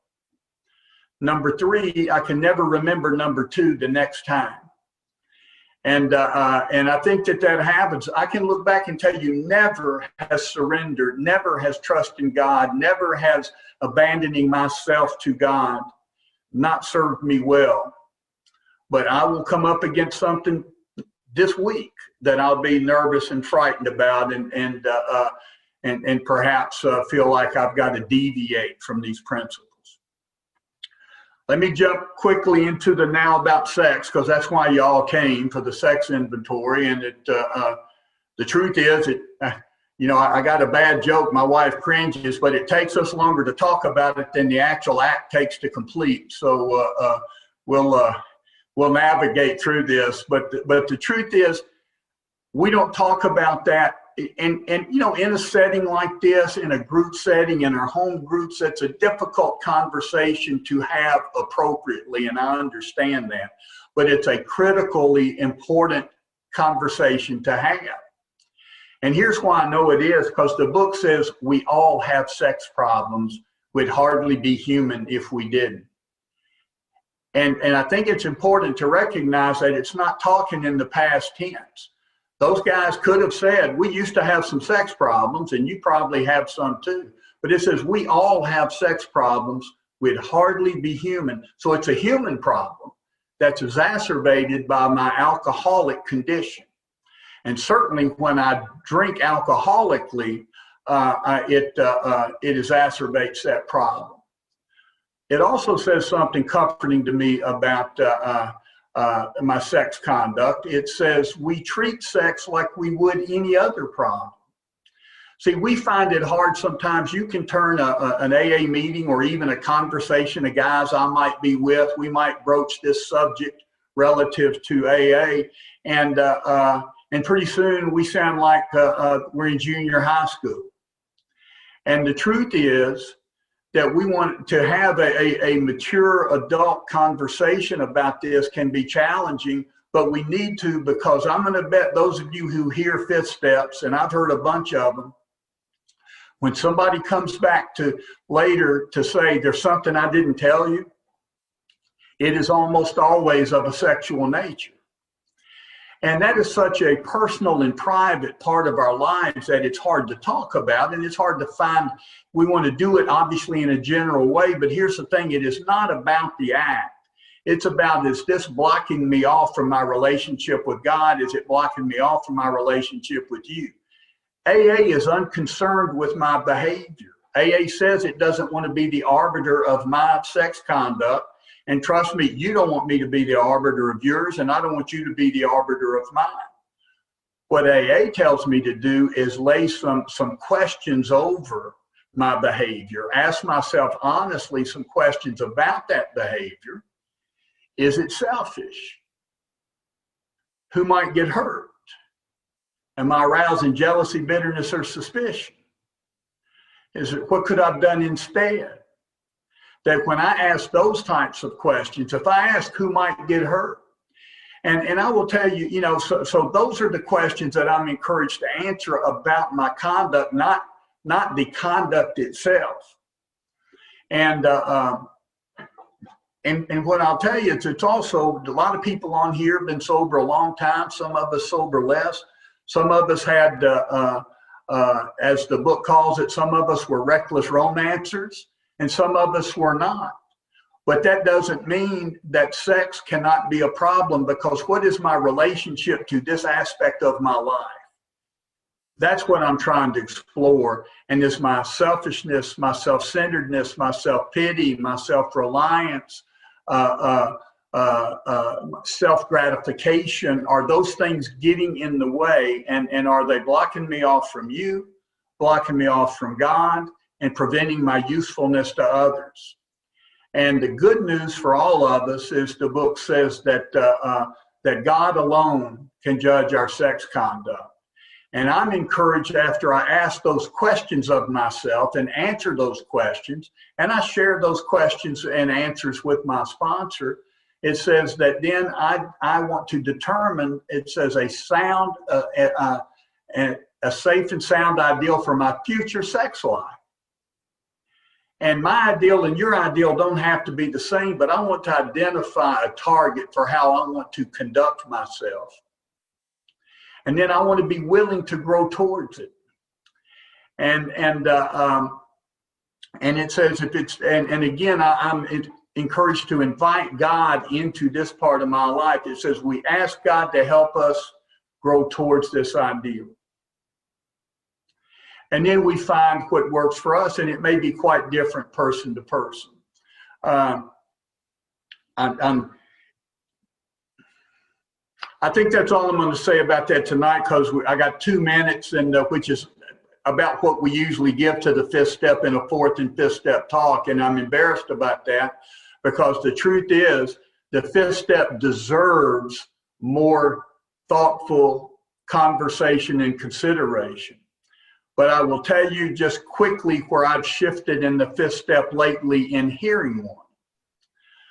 Number 3, I can never remember number 2 the next time. And I think that happens. I can look back and tell you, never has surrendered, never has trust in God, never has abandoning myself to God not served me well. But I will come up against something this week that I'll be nervous and frightened about, and perhaps feel like I've got to deviate from these principles. Let me jump quickly into the now about sex, because that's why y'all came, for the sex inventory. And the truth is, I got a bad joke. My wife cringes, but it takes us longer to talk about it than the actual act takes to complete. So we'll navigate through this. But the truth is, we don't talk about that. And in a setting like this, in a group setting, in our home groups, that's a difficult conversation to have appropriately, and I understand that. But it's a critically important conversation to have. And here's why I know it is, because the book says we all have sex problems. We'd hardly be human if we didn't. And I think it's important to recognize that it's not talking in the past tense. Those guys could have said, we used to have some sex problems, and you probably have some too. But it says we all have sex problems. We'd hardly be human. So it's a human problem that's exacerbated by my alcoholic condition. And certainly when I drink alcoholically, it exacerbates that problem. It also says something comforting to me about my sex conduct. It says we treat sex like we would any other problem. See, we find it hard sometimes. You can turn an AA meeting or even a conversation of guys I might be with. We might broach this subject relative to AA, and pretty soon we sound like we're in junior high school. And the truth is that we want to have a mature adult conversation about this can be challenging, but we need to, because I'm going to bet those of you who hear fifth steps, and I've heard a bunch of them, when somebody comes back to later to say there's something I didn't tell you, it is almost always of a sexual nature. And that is such a personal and private part of our lives that it's hard to talk about, and it's hard to find. We want to do it obviously in a general way, but here's the thing, it is not about the act. It's about, is this blocking me off from my relationship with God? Is it blocking me off from my relationship with you? AA is unconcerned with my behavior. AA says it doesn't want to be the arbiter of my sex conduct. And trust me, you don't want me to be the arbiter of yours, and I don't want you to be the arbiter of mine. What AA tells me to do is lay some questions over my behavior, ask myself honestly some questions about that behavior. Is it selfish? Who might get hurt? Am I arousing jealousy, bitterness, or suspicion? Is it, what could I have done instead? That when I ask those types of questions, if I ask who might get hurt, and I will tell you, so those are the questions that I'm encouraged to answer about my conduct, not the conduct itself. And what I'll tell you is, it's also, a lot of people on here have been sober a long time. Some of us sober less. Some of us had, as the book calls it, some of us were reckless romancers, and some of us were not. But that doesn't mean that sex cannot be a problem, because what is my relationship to this aspect of my life? That's what I'm trying to explore. And is my selfishness, my self-centeredness, my self-pity, my self-reliance, self-gratification, are those things getting in the way? And are they blocking me off from you, blocking me off from God, and preventing my usefulness to others? And the good news for all of us is the book says that that God alone can judge our sex conduct. And I'm encouraged, after I ask those questions of myself and answer those questions, and I share those questions and answers with my sponsor, it says that then I want to determine, it says, a sound, a safe and sound ideal for my future sex life. And my ideal and your ideal don't have to be the same, but I want to identify a target for how I want to conduct myself. And then I want to be willing to grow towards it. And it says, if it's, and again, I'm encouraged to invite God into this part of my life. It says we ask God to help us grow towards this ideal. And then we find what works for us, and it may be quite different person to person. I think that's all I'm going to say about that tonight, because I got 2 minutes, and which is about what we usually give to the fifth step in a fourth and fifth step talk. And I'm embarrassed about that, because the truth is the fifth step deserves more thoughtful conversation and consideration. But I will tell you just quickly where I've shifted in the fifth step lately in hearing one.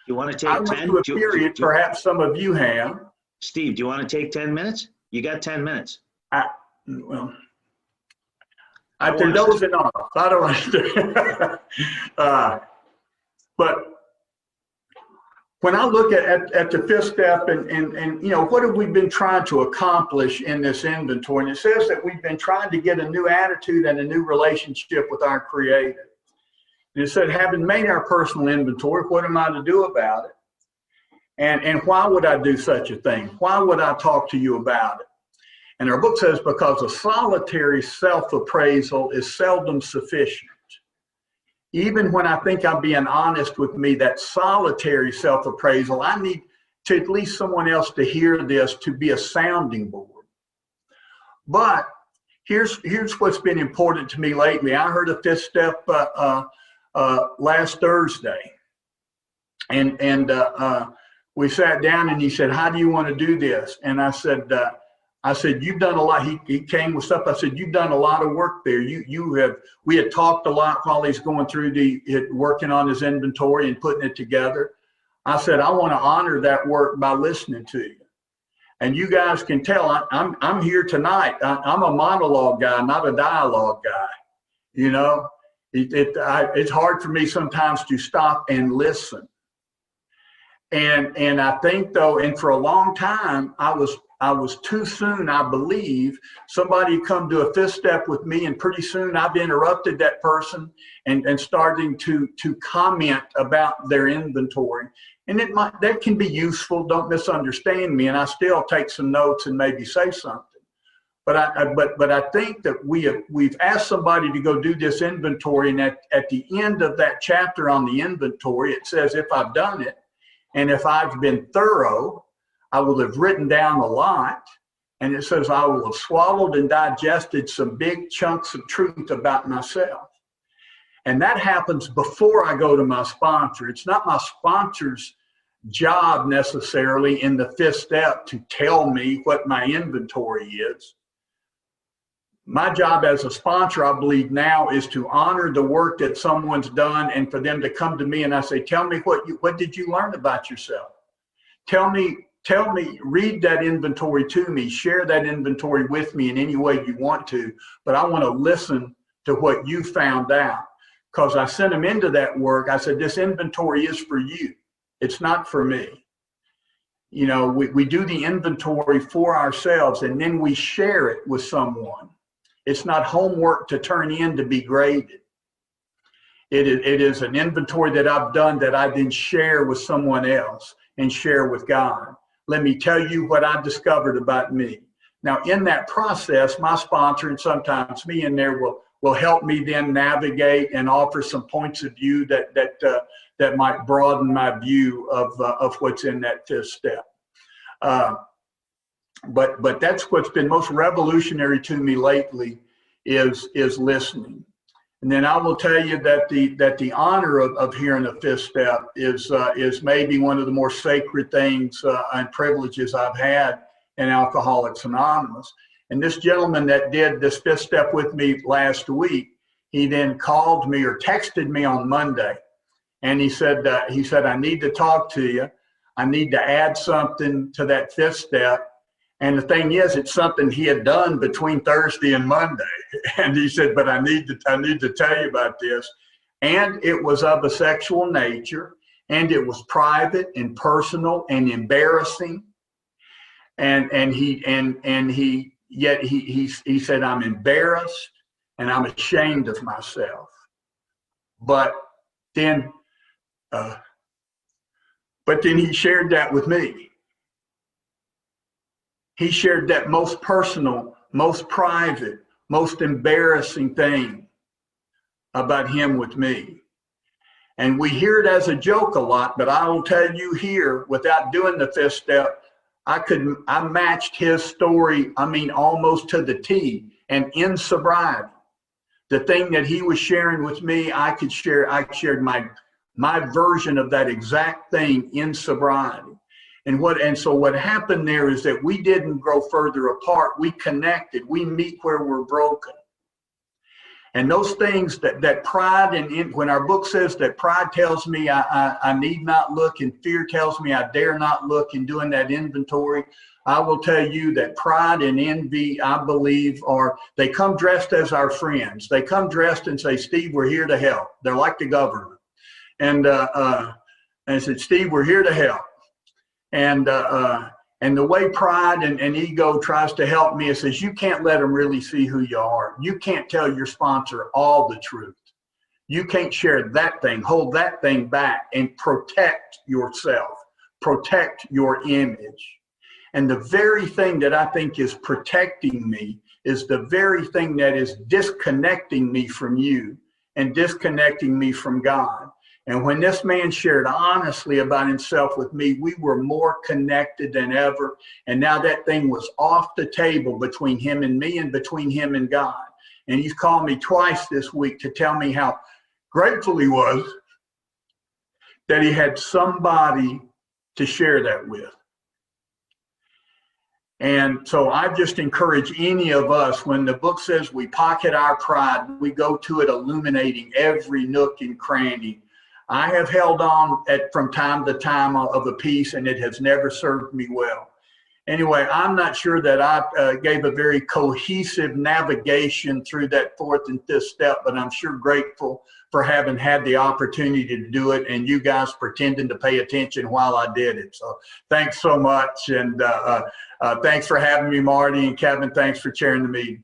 You want to take I went 10? through a period, perhaps some of you have. Steve, do you want to take 10 minutes? You got 10 minutes. Well, after those enough. I don't understand. But when I look at the fifth step and what have we been trying to accomplish in this inventory? And it says that we've been trying to get a new attitude and a new relationship with our Creator. And it said, having made our personal inventory, what am I to do about it? And why would I do such a thing? Why would I talk to you about it? And our book says, because a solitary self-appraisal is seldom sufficient. Even when I think I'm being honest with me, that solitary self-appraisal, I need to at least someone else to hear this to be a sounding board. But here's what's been important to me lately. I heard a fifth step last Thursday, and we sat down, and he said, "How do you want to do this?" And I said, "You've done a lot." He came with stuff. I said, "You've done a lot of work there. We had talked a lot while he's going through working on his inventory and putting it together." I said, "I want to honor that work by listening to you. And you guys can tell I'm here tonight. I'm a monologue guy, not a dialogue guy. It's hard for me sometimes to stop and listen. And I think though, and for a long time, I was too soon, I believe, somebody come to a fifth step with me, and pretty soon I've interrupted that person and starting to comment about their inventory. And that can be useful. Don't misunderstand me. And I still take some notes and maybe say something. But I think that we've asked somebody to go do this inventory, and at the end of that chapter on the inventory, it says, if I've done it, and if I've been thorough, I will have written down a lot. And it says, I will have swallowed and digested some big chunks of truth about myself. And that happens before I go to my sponsor. It's not my sponsor's job necessarily in the 5th step to tell me what my inventory is. My job as a sponsor, I believe now, is to honor the work that someone's done, and for them to come to me and I say, tell me what did you learn about yourself? Tell me, read that inventory to me, share that inventory with me in any way you want to, but I want to listen to what you found out. Because I sent them into that work. I said, this inventory is for you. It's not for me. You know, we do the inventory for ourselves, and then we share it with someone. It's not homework to turn in to be graded. It is an inventory that I've done that I then share with someone else and share with God. Let me tell you what I discovered about me. Now, in that process, my sponsor, and sometimes me in there, will help me then navigate and offer some points of view that might broaden my view of what's in that 5th step. But that's what's been most revolutionary to me lately is listening. And then I will tell you that the honor of hearing the 5th step is maybe one of the more sacred things and privileges I've had in Alcoholics Anonymous. And this gentleman that did this 5th step with me last week, he then called me or texted me on Monday, and he said, I need to talk to you. I need to add something to that 5th step. And the thing is, it's something he had done between Thursday and Monday. And he said, but I need to tell you about this. And it was of a sexual nature, and it was private and personal and embarrassing. And he said, I'm embarrassed and I'm ashamed of myself. But then he shared that with me. He shared that most personal, most private, most embarrassing thing about him with me. And we hear it as a joke a lot, but I will tell you here, without doing the 5th step, I matched his story, almost to the T, and in sobriety. The thing that he was sharing with me, I shared my version of that exact thing in sobriety. And so what happened there is that we didn't grow further apart. We connected. We meet where we're broken. And those things that pride, and when our book says that pride tells me I need not look, and fear tells me I dare not look, in doing that inventory, I will tell you that pride and envy, I believe, they come dressed as our friends. They come dressed and say, Steve, we're here to help. They're like the government. And I said, Steve, we're here to help. And the way pride and ego tries to help me, it says, you can't let them really see who you are. You can't tell your sponsor all the truth. You can't share that thing, hold that thing back, and protect yourself, protect your image. And the very thing that I think is protecting me is the very thing that is disconnecting me from you and disconnecting me from God. And when this man shared honestly about himself with me, we were more connected than ever. And now that thing was off the table between him and me and between him and God. And he's called me twice this week to tell me how grateful he was that he had somebody to share that with. And so I just encourage any of us, when the book says we pocket our pride, we go to it illuminating every nook and cranny. I have held on from time to time of a piece, and it has never served me well. Anyway, I'm not sure that I gave a very cohesive navigation through that 4th and 5th step, but I'm sure grateful for having had the opportunity to do it, and you guys pretending to pay attention while I did it. So thanks so much, and thanks for having me, Marty, and Kevin, thanks for chairing the meeting.